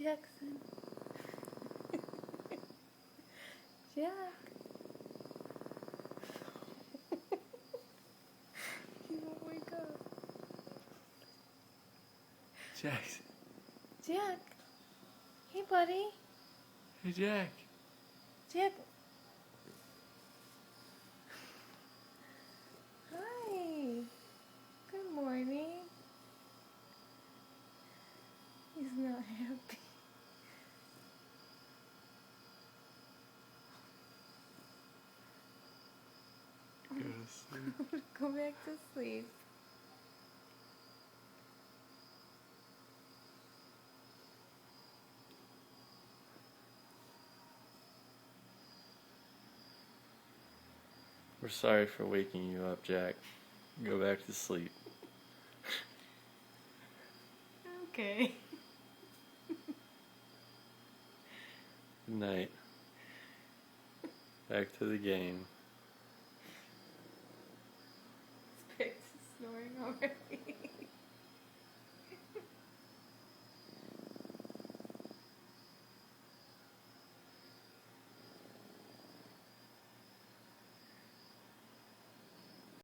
Jackson. Jack. He won't wake up. Jackson. Jack. Hey, buddy. Hey, Jack. Jack. Hi. Good morning. He's not happy. Go to sleep. Go back to sleep. We're sorry for waking you up, Jack. Go back to sleep. Okay. Good night. Back to the game. It's back to snoring already.